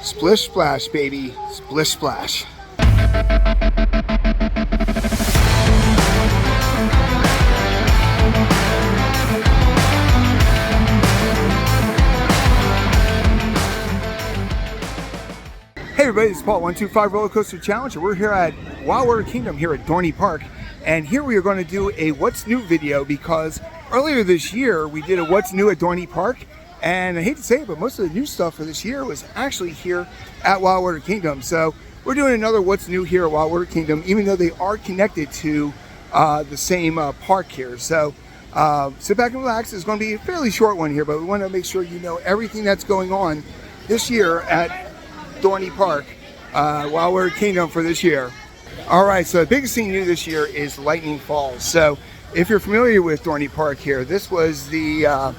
Splish splash, baby. Splish splash. Hey everybody, it's Paul, 125 Roller Coaster Challenge, and we're here at Wildwater Kingdom here at Dorney Park. And here we are going to do a What's New video because earlier this year we did a What's New at Dorney Park. And I hate to say it, but most of the new stuff for this year was actually here at Wildwater Kingdom. So we're doing another What's New here at Wildwater Kingdom, even though they are connected to the same park here. So sit back and relax. It's going to be a fairly short one here, but we want to make sure you know everything that's going on this year at Dorney Park, Wildwater Kingdom for this year. All right, so the biggest thing new this year is Lightning Falls. So if you're familiar with Dorney Park here, this was the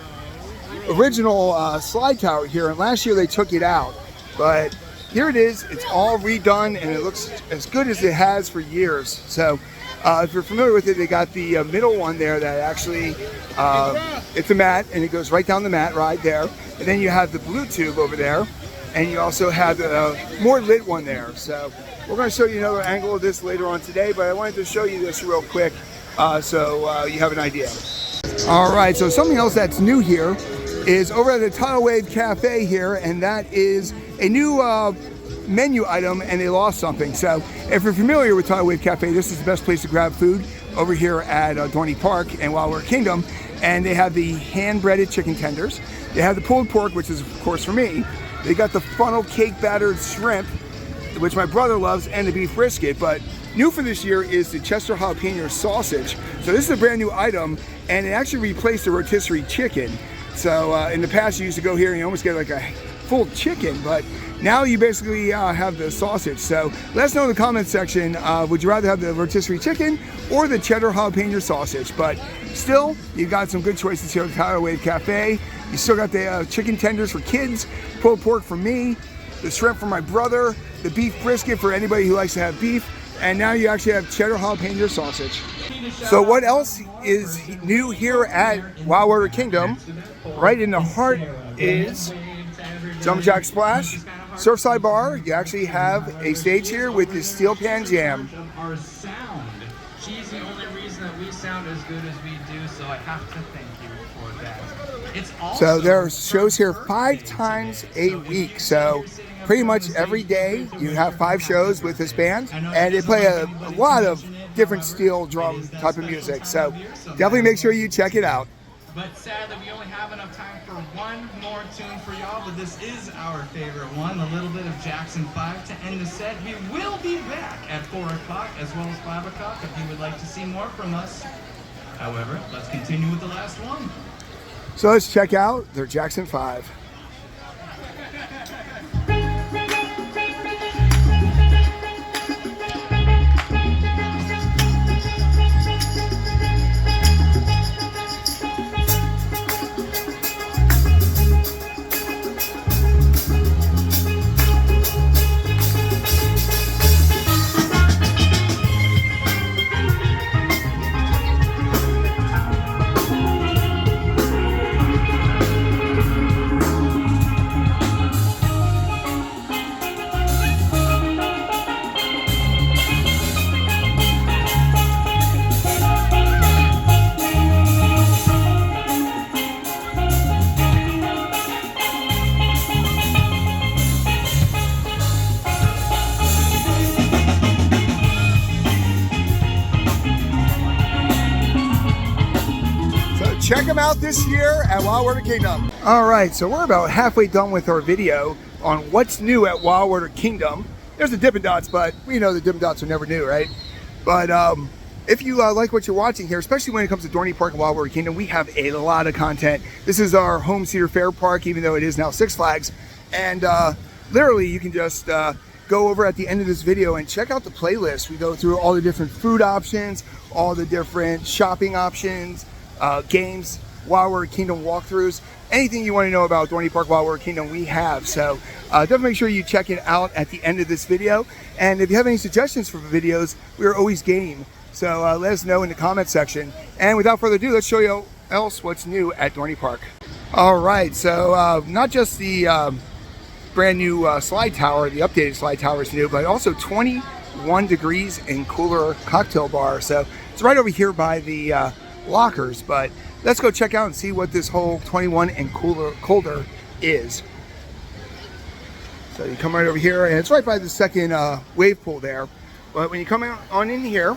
original slide tower here, and last year they took it out, but here it is. It's all redone and it looks as good as it has for years. So if you're familiar with it, they got the middle one there that actually it's a mat and it goes right down the mat right there, and then you have the blue tube over there, and you also have the more lit one there. So we're going to show you another angle of this later on today, but I wanted to show you this real quick so you have an idea. All right, so something else that's new here is over at the Tidal Wave Cafe here, and that is a new menu item, and they lost something. So if you're familiar with Tidal Wave Cafe, this is the best place to grab food over here at Dorney Park and Wildwater Kingdom. And they have the hand-breaded chicken tenders. They have the pulled pork, which is of course for me. They got the funnel cake battered shrimp, which my brother loves, and the beef brisket. But new for this year is the Chester jalapeno sausage. So this is a brand new item, and it actually replaced the rotisserie chicken. So in the past you used to go here and you almost get like a full chicken, but now you basically have the sausage. So let us know in the comments section, would you rather have the rotisserie chicken or the cheddar jalapeno sausage? But still, you've got some good choices here at the Tidal Wave Cafe. You still got the chicken tenders for kids, pulled pork for me, the shrimp for my brother, the beef brisket for anybody who likes to have beef, and now you actually have cheddar jalapeno sausage. So what else is new here at Wildwater Kingdom? Right in the heart is Jump Jack Splash, Surfside Bar. You actually have a stage here with the Steel Pan Jam. Our sound. She's the only reason that we sound as good as we do, so I have to thank you for that. It's also so there are shows here 5 times a week. So pretty much every day you have 5 shows with this band, and they play a lot of different steel drum type of music. So definitely make sure you check it out. But sadly, we only have enough time for one more tune for y'all, but this is our favorite one, a little bit of Jackson 5 to end the set. We will be back at 4 o'clock as well as 5 o'clock if you would like to see more from us. However, let's continue with the last one. So let's check out their Jackson 5. Check them out this year at Wildwater Kingdom. All right, so we're about halfway done with our video on what's new at Wildwater Kingdom. There's the Dippin' Dots, but we know the Dippin' Dots are never new, right? But if you like what you're watching here, especially when it comes to Dorney Park and Wildwater Kingdom, we have a lot of content. This is our home Cedar Fair Park, even though it is now Six Flags. And literally, you can just go over at the end of this video and check out the playlist. We go through all the different food options, all the different shopping options, games, Wildwater Kingdom walkthroughs, anything you want to know about Dorney Park, Wildwater Kingdom, we have. So definitely make sure you check it out at the end of this video. And if you have any suggestions for videos, we're always game. So let us know in the comment section. And without further ado, let's show you else what's new at Dorney Park. All right, so not just the brand new slide tower. The updated slide tower is new, but also 21 degrees and cooler cocktail bar. So it's right over here by the lockers, but let's go check out and see what this whole 21 and colder is. So you come right over here, and it's right by the second wave pool there. But when you come on in here,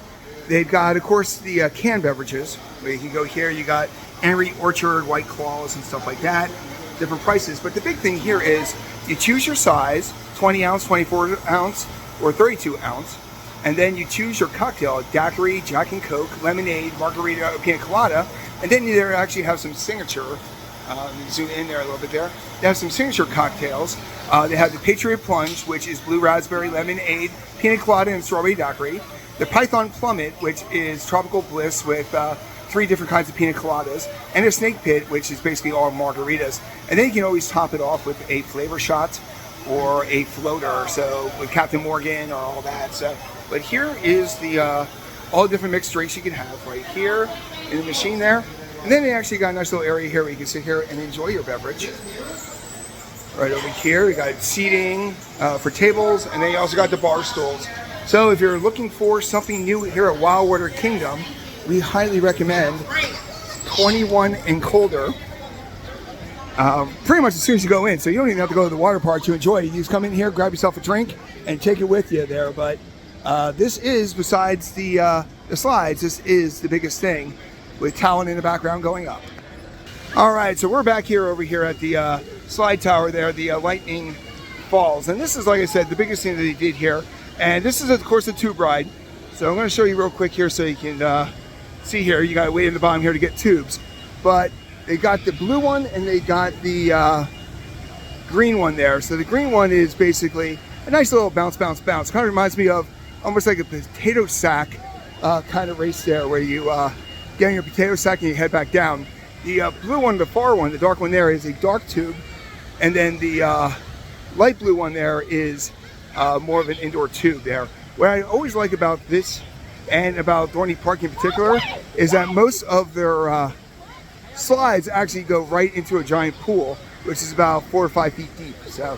they've got, of course, the canned beverages. Where you can go here, you got Angry Orchard, White Claws, and stuff like that. Different prices. But the big thing here is you choose your size, 20 ounce, 24 ounce, or 32 ounce. And then you choose your cocktail, daiquiri, Jack and Coke, lemonade, margarita, or pina colada. And then you actually have some signature, zoom in there a little bit there. They have some signature cocktails. They have the Patriot Plunge, which is blue raspberry, lemonade, pina colada, and strawberry daiquiri. The Python Plummet, which is tropical bliss with 3 different kinds of pina coladas. And a Snake Pit, which is basically all margaritas. And then you can always top it off with a flavor shot or a floater, so with Captain Morgan or all that. So, but here is the all the different mixed drinks you can have right here in the machine there. And then they actually got a nice little area here where you can sit here and enjoy your beverage. Right over here, we got seating for tables, and then you also got the bar stools. So if you're looking for something new here at Wildwater Kingdom, we highly recommend 21 and colder. Pretty much as soon as you go in, so you don't even have to go to the water park to enjoy it. You just come in here, grab yourself a drink, and take it with you there. But this is, besides the slides, this is the biggest thing, with Talon in the background going up. All right, so we're back here over here at the slide tower there, the Lightning Falls. And this is, like I said, the biggest thing that they did here. And this is, of course, a tube ride. So I'm going to show you real quick here so you can see here. You got to wait in the bottom here to get tubes. But they got the blue one and they got the green one there. So the green one is basically a nice little bounce, bounce, bounce. Kind of reminds me of almost like a potato sack kind of race there, where you get in your potato sack and you head back down. The blue one, the far one, the dark one there, is a dark tube. And then the light blue one there is more of an indoor tube there. What I always like about this and about Dorney Park in particular is that most of their slides actually go right into a giant pool, which is about 4 or 5 feet deep. So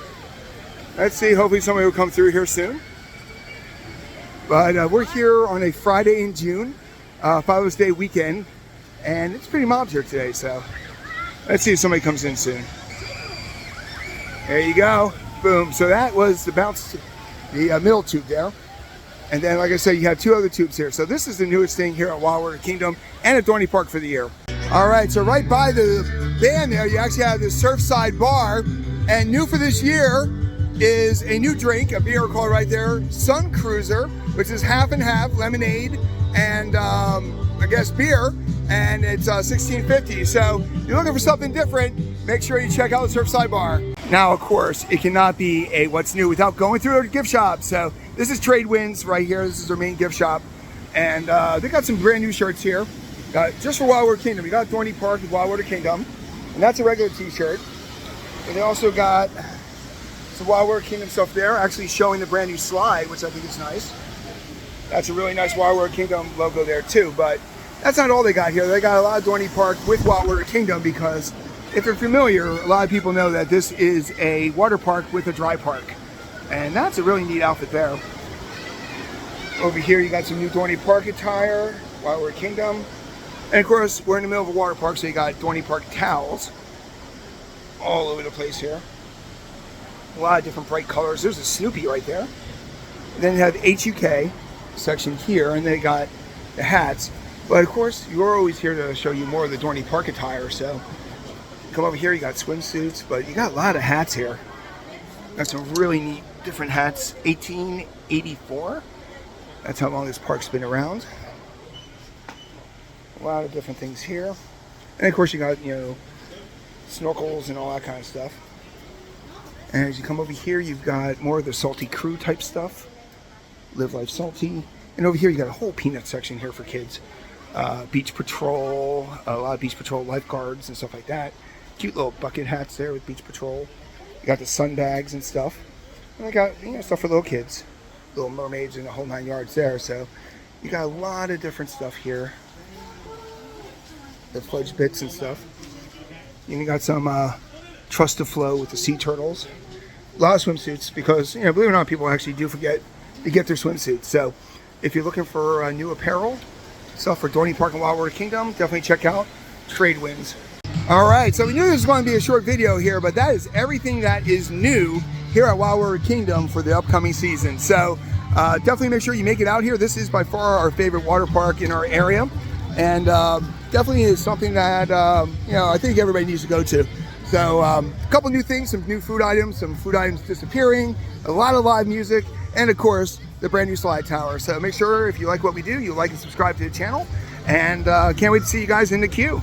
let's see, hopefully somebody will come through here soon. But we're here on a Friday in June, Father's Day weekend, and it's pretty mild here today, so let's see if somebody comes in soon. There you go, boom. So that was the bounce, the middle tube there. And then, like I said, you have 2 other tubes here. So this is the newest thing here at Wildwater Kingdom and at Dorney Park for the year. All right, so right by the band there, you actually have the Surfside Bar. And new for this year is a new drink, a beer called right there, Sun Cruiser, which is half and half, lemonade and I guess beer. And it's $16.50. So if you're looking for something different, make sure you check out the Surfside Bar. Now, of course, it cannot be a what's new without going through a gift shop. So this is Trade Winds right here. This is their main gift shop. And they got some brand new shirts here. Just for Wildwater Kingdom. You got Dorney Park with Wildwater Kingdom. And that's a regular t-shirt. And they also got some Wildwater Kingdom stuff there, actually showing the brand new slide, which I think is nice. That's a really nice Wildwater Kingdom logo there too. But that's not all they got here. They got a lot of Dorney Park with Wildwater Kingdom, because if you're familiar, a lot of people know that this is a water park with a dry park. And that's a really neat outfit there. Over here you got some new Dorney Park attire, Wildwater Kingdom. And of course, we're in the middle of a water park, so you got Dorney Park towels all over the place here. A lot of different bright colors. There's a Snoopy right there. And then you have the HUK section here, and they got the hats. But of course, you're always here to show you more of the Dorney Park attire. So come over here, you got swimsuits, but you got a lot of hats here. Got some really neat different hats. 1884. That's how long this park's been around. A lot of different things here. And of course you got, you know, snorkels and all that kind of stuff. And as you come over here, you've got more of the Salty Crew type stuff. Live Life Salty. And over here you got a whole peanut section here for kids. Beach Patrol, a lot of Beach Patrol lifeguards and stuff like that. Cute little bucket hats there with Beach Patrol. You got the sun bags and stuff. And I got, you know, stuff for little kids. Little mermaids and the whole 9 yards there. So you got a lot of different stuff here. The fudge bits and stuff. And you got some Trust to Flow with the sea turtles. a lot of swimsuits because, you know, believe it or not, people actually do forget to get their swimsuits. So if you're looking for new apparel, stuff for Dorney Park and Wildwater Kingdom, definitely check out Trade Winds. All right, so we knew this was going to be a short video here, but that is everything that is new here at Wildwater Kingdom for the upcoming season. So definitely make sure you make it out here. This is by far our favorite water park in our area, and definitely is something that you know, I think everybody needs to go to. So a couple new things, some new food items, some food items disappearing, a lot of live music, and of course the brand new slide tower. So make sure if you like what we do, you like and subscribe to the channel, and can't wait to see you guys in the queue.